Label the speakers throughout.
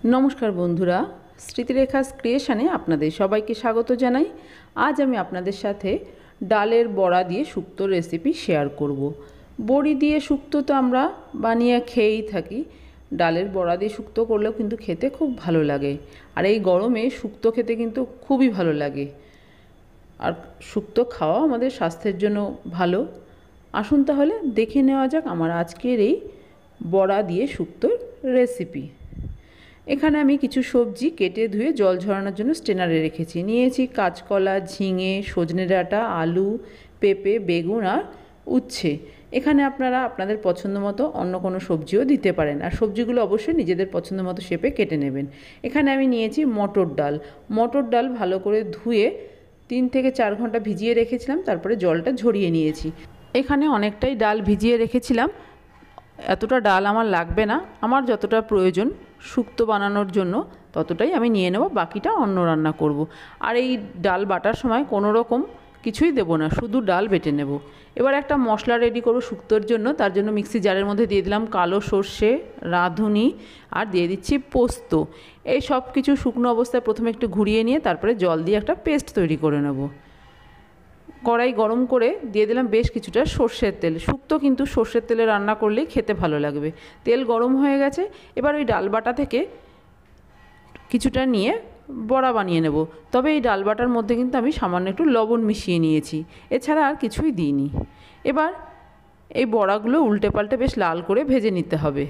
Speaker 1: नमस्कार बंधुरा स्मृतिरेखास क्रिएशने आपनादेर सबाइके स्वागत जानाई। आज आमी आपनादेर साथे डालेर बड़ा दिए शुक्तो रेसिपि शेयर करब। बड़ी दिए शुक्तो तो आमरा बानिये खेयेई थाकी, डालेर बड़ा दिए शुक्तो करलेও किन्तु खेते खूब भालो लागे और এই গরমে शुक्तो खेते किन्तु खूबই भालो लागे और शुक्तो खाওয়া आमादेर स्वास्थ्येर जोन्नो भालो। आसुन ताहले देखे नेওয়া যাক आमार आजकेर এই बड़ा दिए शुक्तोर रेसिपि। এখানে আমি কিছু সবজি কেটে ধুয়ে জল ঝরানোর জন্য স্টেনারে রেখেছি। নিয়েছি কাঁচকলা, ঝিঙে, সজনে ডাঁটা, আলু, পেঁপে, বেগুন আর উচ্ছে। এখানে আপনারা আপনাদের পছন্দ মতো অন্য কোনো সবজিও দিতে পারেন আর সবজিগুলো অবশ্যই নিজেদের পছন্দ মতো শেপে কেটে নেবেন। এখানে আমি নিয়েছি মটর ডাল। মটর ডাল ভালো করে ধুয়ে 3 থেকে 4 ঘন্টা ভিজিয়ে রেখেছিলাম, তারপরে জলটা ঝরিয়ে নিয়েছি। এখানে অনেকটাই ডাল ভিজিয়ে রেখেছিলাম, এতটা ডাল আমার লাগবে না, আমার যতটা প্রয়োজন শুক্তো বানানোর জন্য ততটাই আমি নিয়ে নেব, বাকিটা অন্য রান্না করব। আর এই ডাল বাটার সময় কোনো রকম কিছুই দেব না, শুধু ডাল বেটে নেব। এবার একটা মশলা রেডি করব শুক্তোর জন্য। তার জন্য মিক্সি জারের মধ্যে দিয়ে দিলাম কালো সর্ষে, রাঁধুনি আর দিয়ে দিচ্ছি পোস্ত। এই সব কিছু শুকনো অবস্থায় প্রথমে একটু ঘুরিয়ে নিয়ে তারপরে জল দিয়ে একটা পেস্ট তৈরি করে নেব। কড়াই গরম করে দিয়ে দিলাম বেশ কিছুটা সর্ষের তেল। শুক্তো কিন্তু সর্ষের তেলে রান্না করলেই খেতে ভালো লাগবে। তেল গরম হয়ে গেছে, এবার ওই ডাল বাটা থেকে কিছুটা নিয়ে বড়া বানিয়ে নেব। তবে এই ডাল বাটার মধ্যে কিন্তু আমি সামান্য একটু লবণ মিশিয়ে নিয়েছি, এছাড়া আর কিছুই দিইনি। এবার এই বড়াগুলো উল্টে পাল্টে বেশ লাল করে ভেজে নিতে হবে।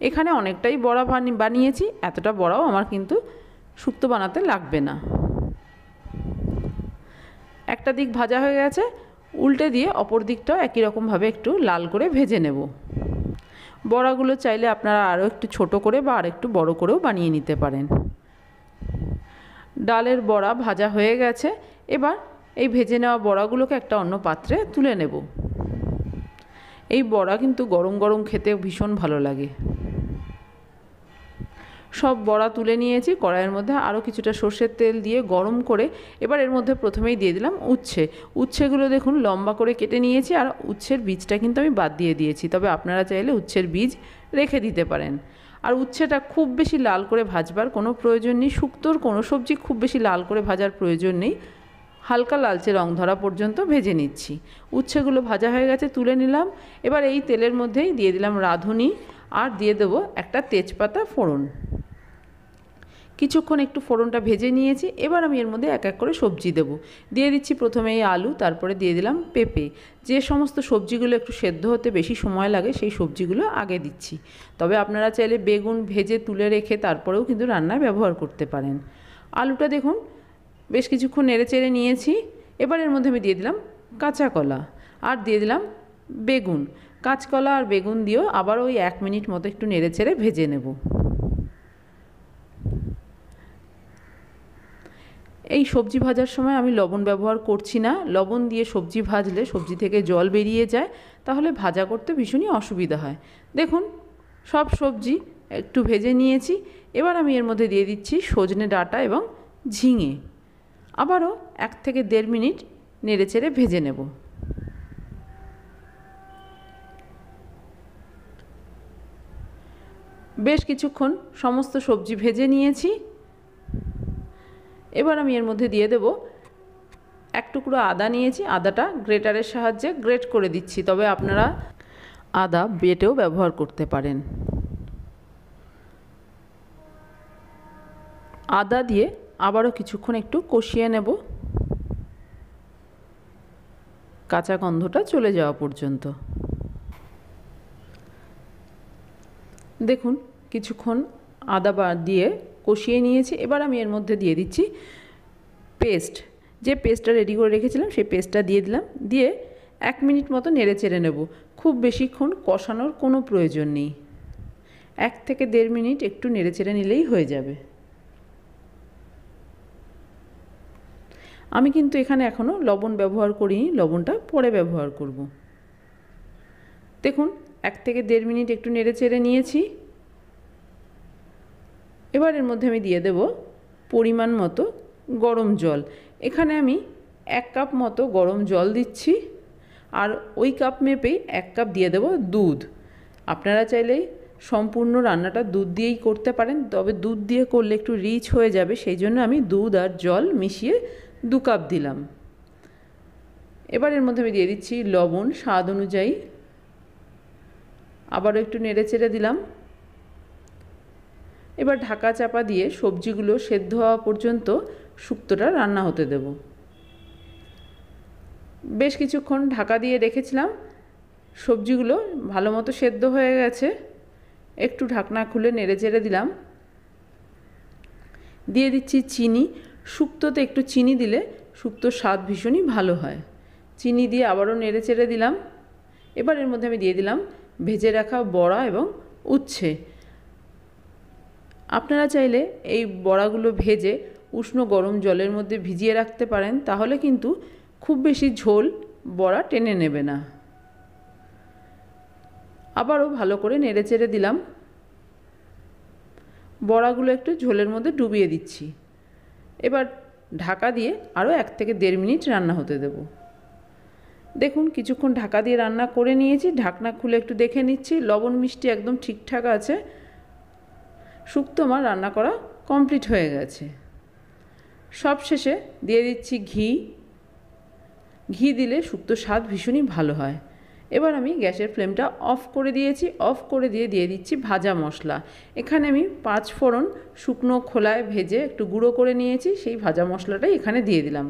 Speaker 1: এখানে অনেকটাই বড়া বানিয়েছি, এতটা বড়াও আমার কিন্তু শুক্তো বানাতে লাগবে না। একটা দিক ভাজা হয়ে গেছে, উল্টে দিয়ে অপর দিকটাও একই রকমভাবে একটু লাল করে ভেজে নেব। বড়াগুলো চাইলে আপনারা আরও একটু ছোট করে বা আর একটু বড় করেও বানিয়ে নিতে পারেন। ডালের বড়া ভাজা হয়ে গেছে, এবার এই ভেজে নেওয়া বড়াগুলোকে একটা অন্য পাত্রে তুলে নেব। এই বড়া কিন্তু গরম গরম খেতে ভীষণ ভালো লাগে। সব বড়া তুলে নিয়েছি। কড়াইয়ের মধ্যে আরও কিছুটা সর্ষের তেল দিয়ে গরম করে এবার এর মধ্যে প্রথমেই দিয়ে দিলাম উচ্ছে। উচ্ছেগুলো দেখুন লম্বা করে কেটে নিয়েছি আর উচ্ছের বীজটা কিন্তু আমি বাদ দিয়ে দিয়েছি, তবে আপনারা চাইলে উচ্ছের বীজ রেখে দিতে পারেন। আর উচ্ছেটা খুব বেশি লাল করে ভাজবার কোনো প্রয়োজন নেই, শুক্তোর কোনো সবজি খুব বেশি লাল করে ভাজার প্রয়োজন নেই, হালকা লালচে রং ধরা পর্যন্ত ভেজে নিচ্ছি। উচ্ছেগুলো ভাজা হয়ে গেছে, তুলে নিলাম। এবার এই তেলের মধ্যেই দিয়ে দিলাম রাঁধুনি আর দিয়ে দেবো একটা তেজপাতা ফোড়ন। কিছুক্ষণ একটু ফোড়নটা ভেজে নিয়েছি, এবার আমি এর মধ্যে এক এক করে সবজি দেব। দিয়ে দিচ্ছি প্রথমে এই আলু, তারপরে দিয়ে দিলাম পেঁপে। যে সমস্ত সবজিগুলো একটু সেদ্ধ হতে বেশি সময় লাগে সেই সবজিগুলো আগে দিচ্ছি, তবে আপনারা চাইলে বেগুন ভেজে তুলে রেখে তারপরেও কিন্তু রান্নায় ব্যবহার করতে পারেন। আলুটা দেখুন বেশ কিছুক্ষণ নেড়ে চেড়ে নিয়েছি। এবার এর মধ্যে আমি দিয়ে দিলাম কাঁচা কলা আর দিয়ে দিলাম বেগুন। কাঁচকলা আর বেগুন দিয়েও আবার ওই 1 মিনিট মতো একটু নেড়ে চেড়ে ভেজে নেব। এই সবজি ভাজার সময় আমি লবণ ব্যবহার করছি না, লবণ দিয়ে সবজি ভাজলে সবজি থেকে জল বেরিয়ে যায়, তাহলে ভাজা করতে ভীষণই অসুবিধা হয়। দেখুন সব সবজি একটু ভেজে নিয়েছি। এবার আমি এর মধ্যে দিয়ে দিচ্ছি সজনে ডাঁটা এবং ঝিঙে। আবারও 1 থেকে 1.5 মিনিট নেড়ে চেড়ে ভেজে নেব। বেশ কিছুক্ষণ সমস্ত সবজি ভেজে নিয়েছি। এবার আমি এর মধ্যে দিয়ে দেব 1 টুকরো আদা নিয়েছি, আদাটা গ্রেটারের সাহায্যে গ্রেট করে দিচ্ছি, তবে আপনারা আদা বেটেও ব্যবহার করতে পারেন। আদা দিয়ে আবারও কিছুক্ষণ একটু কষিয়ে নেব, কাঁচা গন্ধটা চলে যাওয়া পর্যন্ত। দেখুন কিছুক্ষণ আদা দিয়ে কষিয়ে নিয়েছি। এবার আমি এর মধ্যে দিয়ে দিচ্ছি পেস্ট। যে পেস্টটা রেডি করে রেখেছিলাম সেই পেস্টটা দিয়ে দিলাম, দিয়ে 1 মিনিট মতো নেড়ে চেড়ে নেব। খুব বেশিক্ষণ কষানোর কোনো প্রয়োজন নেই, 1 থেকে 1.5 মিনিট একটু নেড়ে চেড়ে নিলেই হয়ে যাবে। আমি কিন্তু এখানে এখনও লবণ ব্যবহার করিনি, লবণটা পরে ব্যবহার করব। দেখুন 1 থেকে 1.5 মিনিট একটু নেড়ে চেড়ে নিয়েছি। এবার এর মধ্যে আমি দিয়ে দেব পরিমাণ মতো গরম জল। এখানে আমি 1 কাপ মতো গরম জল দিচ্ছি আর ওই কাপ মেপেই 1 কাপ দিয়ে দেব দুধ। আপনারা চাইলে সম্পূর্ণ রান্নাটা দুধ দিয়েই করতে পারেন, তবে দুধ দিয়ে করলে একটু রিচ হয়ে যাবে, সেই জন্য আমি দুধ আর জল মিশিয়ে 2 কাপ দিলাম। এবার এর মধ্যে আমি দিয়ে দিচ্ছি লবণ স্বাদ অনুযায়ী, আবারও একটু নেড়ে চেড়ে দিলাম। এবার ঢাকা চাপা দিয়ে সবজিগুলো সেদ্ধ হওয়া পর্যন্ত শুক্তোটা রান্না হতে দেব। বেশ কিছুক্ষণ ঢাকা দিয়ে রেখেছিলাম, সবজিগুলো ভালো মতো সেদ্ধ হয়ে গেছে। একটু ঢাকনা খুলে নেড়ে চেড়ে দিলাম। দিয়ে দিচ্ছি চিনি। শুক্তোতে একটু চিনি দিলে শুক্তোর স্বাদ ভীষণই ভালো হয়। চিনি দিয়ে আবারও নেড়ে চেড়ে দিলাম। এবার এর মধ্যে আমি দিয়ে দিলাম ভেজে রাখা বড়া এবং উচ্ছে। আপনারা চাইলে এই বড়াগুলো ভেজে উষ্ণ গরম জলের মধ্যে ভিজিয়ে রাখতে পারেন, তাহলে কিন্তু খুব বেশি ঝোল বড়া টেনে নেবে না। আবারও ভালো করে নেড়ে চেড়ে দিলাম। বড়াগুলো একটু ঝোলের মধ্যে ডুবিয়ে দিচ্ছি। এবার ঢাকা দিয়ে আরও 1 থেকে 1.5 মিনিট রান্না হতে দেব। দেখুন কিছুক্ষণ ঢাকা দিয়ে রান্না করে নিয়েছি, ঢাকনা খুলে একটু দেখে নিচ্ছি, লবণ মিষ্টি একদম ঠিকঠাক আছে। শুক্তো আমার রান্না করা কমপ্লিট হয়ে গেছে। সব শেষে দিয়ে দিচ্ছি ঘি। ঘি দিলে শুক্তোর স্বাদ ভীষণই ভালো হয়। এবার আমি গ্যাসের ফ্লেমটা অফ করে দিয়েছি। অফ করে দিয়ে দিচ্ছি ভাজা মশলা। এখানে আমি 5 ফোড়ন শুকনো খোলায় ভেজে একটু গুঁড়ো করে নিয়েছি, সেই ভাজা মশলাটাই এখানে দিয়ে দিলাম।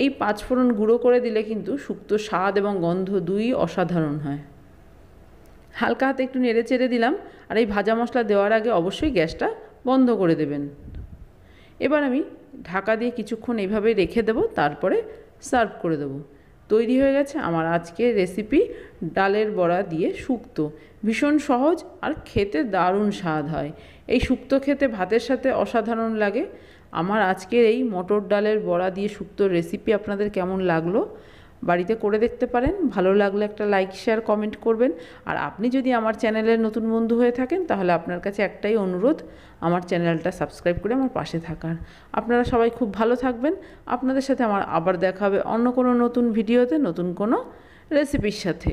Speaker 1: এই 5 ফোড়ন গুঁড়ো করে দিলে কিন্তু শুক্তোর স্বাদ এবং গন্ধ দুই অসাধারণ হয়। হালকা হাতে একটু নেড়ে চেড়ে দিলাম। আর এই ভাজা মশলা দেওয়ার আগে অবশ্যই গ্যাসটা বন্ধ করে দেবেন। এবার আমি ঢাকা দিয়ে কিছুক্ষণ এইভাবে রেখে দেব, তারপরে সার্ভ করে দেব। তৈরি হয়ে গেছে আমার আজকের রেসিপি ডালের বড়া দিয়ে শুক্তো। ভীষণ সহজ আর খেতে দারুণ স্বাদ হয়। এই শুক্তো খেতে ভাতের সাথে অসাধারণ লাগে। আমার আজকের এই মটর ডালের বড়া দিয়ে শুক্তোর রেসিপি আপনাদের কেমন লাগলো বাড়িতে করে দেখতে পারেন। ভালো লাগলে একটা লাইক শেয়ার কমেন্ট করবেন। আর আপনি যদি আমার চ্যানেলের নতুন বন্ধু হয়ে থাকেন, তাহলে আপনার কাছে একটাই অনুরোধ, আমার চ্যানেলটা সাবস্ক্রাইব করে আমার পাশে থাকার। আপনারা সবাই খুব ভালো থাকবেন। আপনাদের সাথে আমার আবার দেখা হবে অন্য কোনো নতুন ভিডিওতে, নতুন কোনো রেসিপির সাথে।